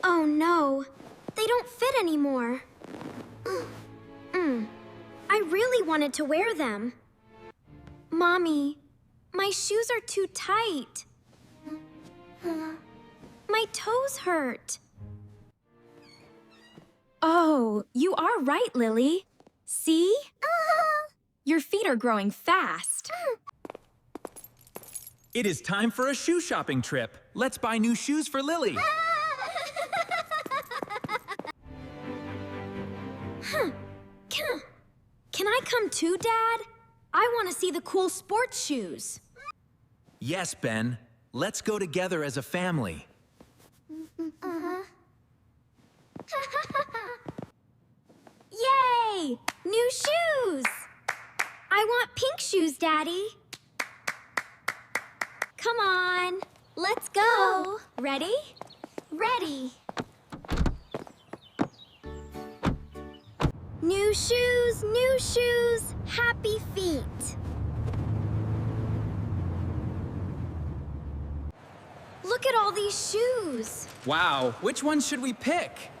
Oh no, they don't fit anymore. I really wanted to wear them. Mommy, my shoes are too tight. My toes hurt. Oh, you are right, Lily. See? Your feet are growing fast. It is time for a shoe shopping trip. Let's buy new shoes for Lily. Can I come too, Dad? I want to see the cool sports shoes. Yes, Ben. Let's go together as a family. Yay! New shoes! I want pink shoes, Daddy. Come on, let's go. Ready? Ready. New shoes, happy feet. Look at all these shoes. Wow, which one should we pick?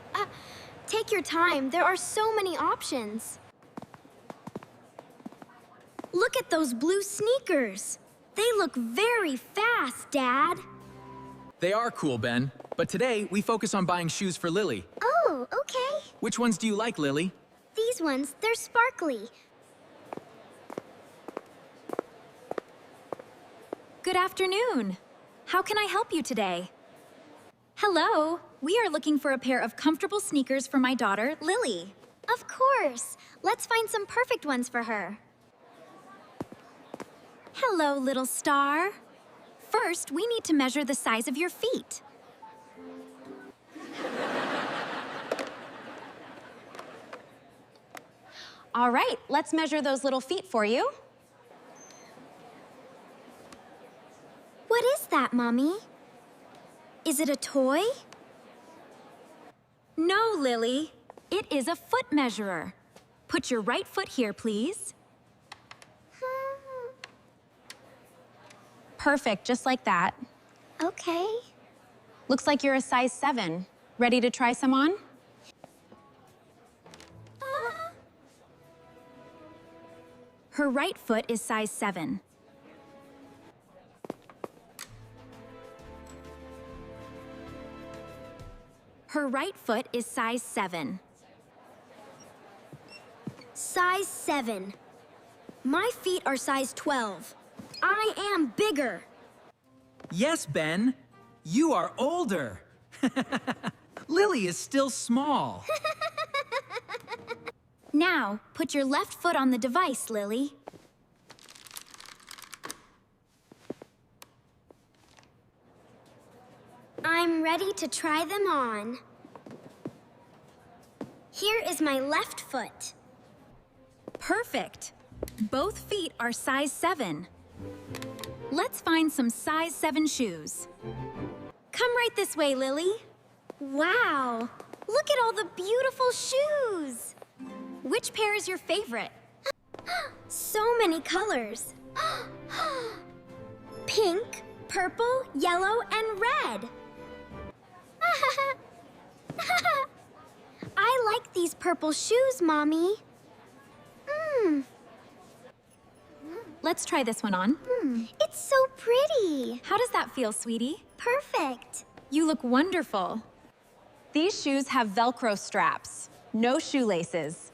Take your time, there are so many options. Look at those blue sneakers. They look very fast, Dad. They are cool, Ben. But today, we focus on buying shoes for Lily. Oh, okay. Which ones do you like, Lily? These ones, they're sparkly. Good afternoon. How can I help you today? Hello, we are looking for a pair of comfortable sneakers for my daughter, Lily. Of course. Let's find some perfect ones for her. Hello, little star. First, we need to measure the size of your feet. All right, let's measure those little feet for you. What is that, Mommy? Is it a toy? No, Lily. It is a foot measurer. Put your right foot here, please. Perfect, just like that. Okay. Looks like you're a size 7. Ready to try some on? Her right foot is size 7. Her right foot is size 7. Size 7. My feet are size 12. I am bigger. Yes, Ben. You are older. Lily is still small. Now, put your left foot on the device, Lily. I'm ready to try them on. Here is my left foot. Perfect. Both feet are size 7. Let's find some size 7 shoes. Come right this way, Lily. Wow! Look at all the beautiful shoes! Which pair is your favorite? So many colors. Pink, purple, yellow, and red. I like these purple shoes, Mommy. Let's try this one on. It's so pretty. How does that feel, sweetie? Perfect. You look wonderful. These shoes have Velcro straps, no shoelaces.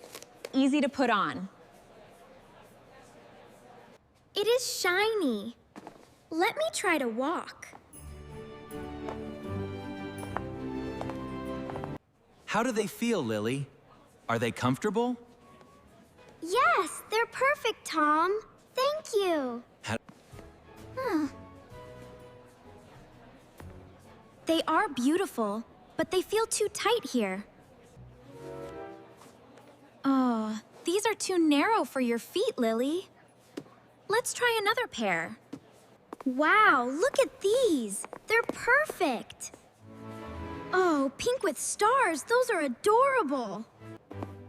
Easy to put on. It is shiny. Let me try to walk. How do they feel, Lily? Are they comfortable? Yes, they're perfect, Tom. Thank you. They are beautiful, but they feel too tight here. Oh, these are too narrow for your feet, Lily. Let's try another pair. Wow, look at these. They're perfect. Oh, pink with stars. Those are adorable.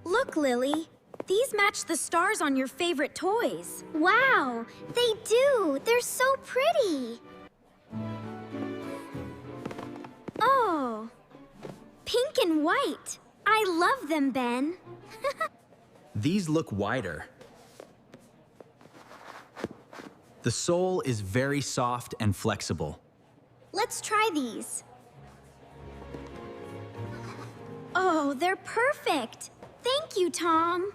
Look, Lily. These match the stars on your favorite toys. Wow, they do. They're so pretty. Oh, pink and white. I love them, Ben. These look wider. The sole is very soft and flexible. Let's try these. Oh, they're perfect. Thank you, Tom.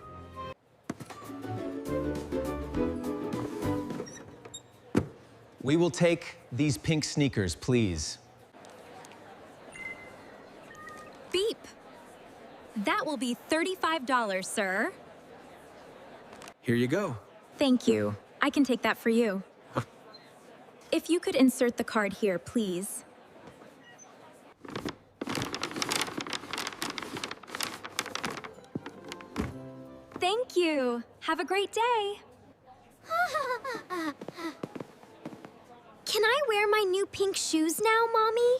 We will take these pink sneakers, please. Beep. That will be $35, sir. Here you go. Thank you. I can take that for you. If you could insert the card here, please. Thank you. Have a great day. Can I wear my new pink shoes now, Mommy?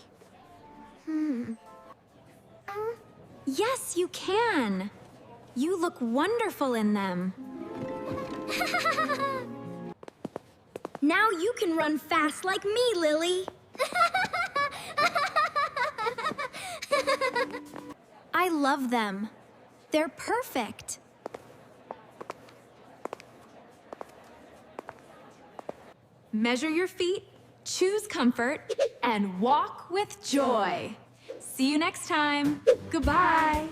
Yes, you can. You look wonderful in them. Now you can run fast like me, Lily. I love them. They're perfect. Measure your feet, choose comfort, and walk with joy. See you next time. Goodbye.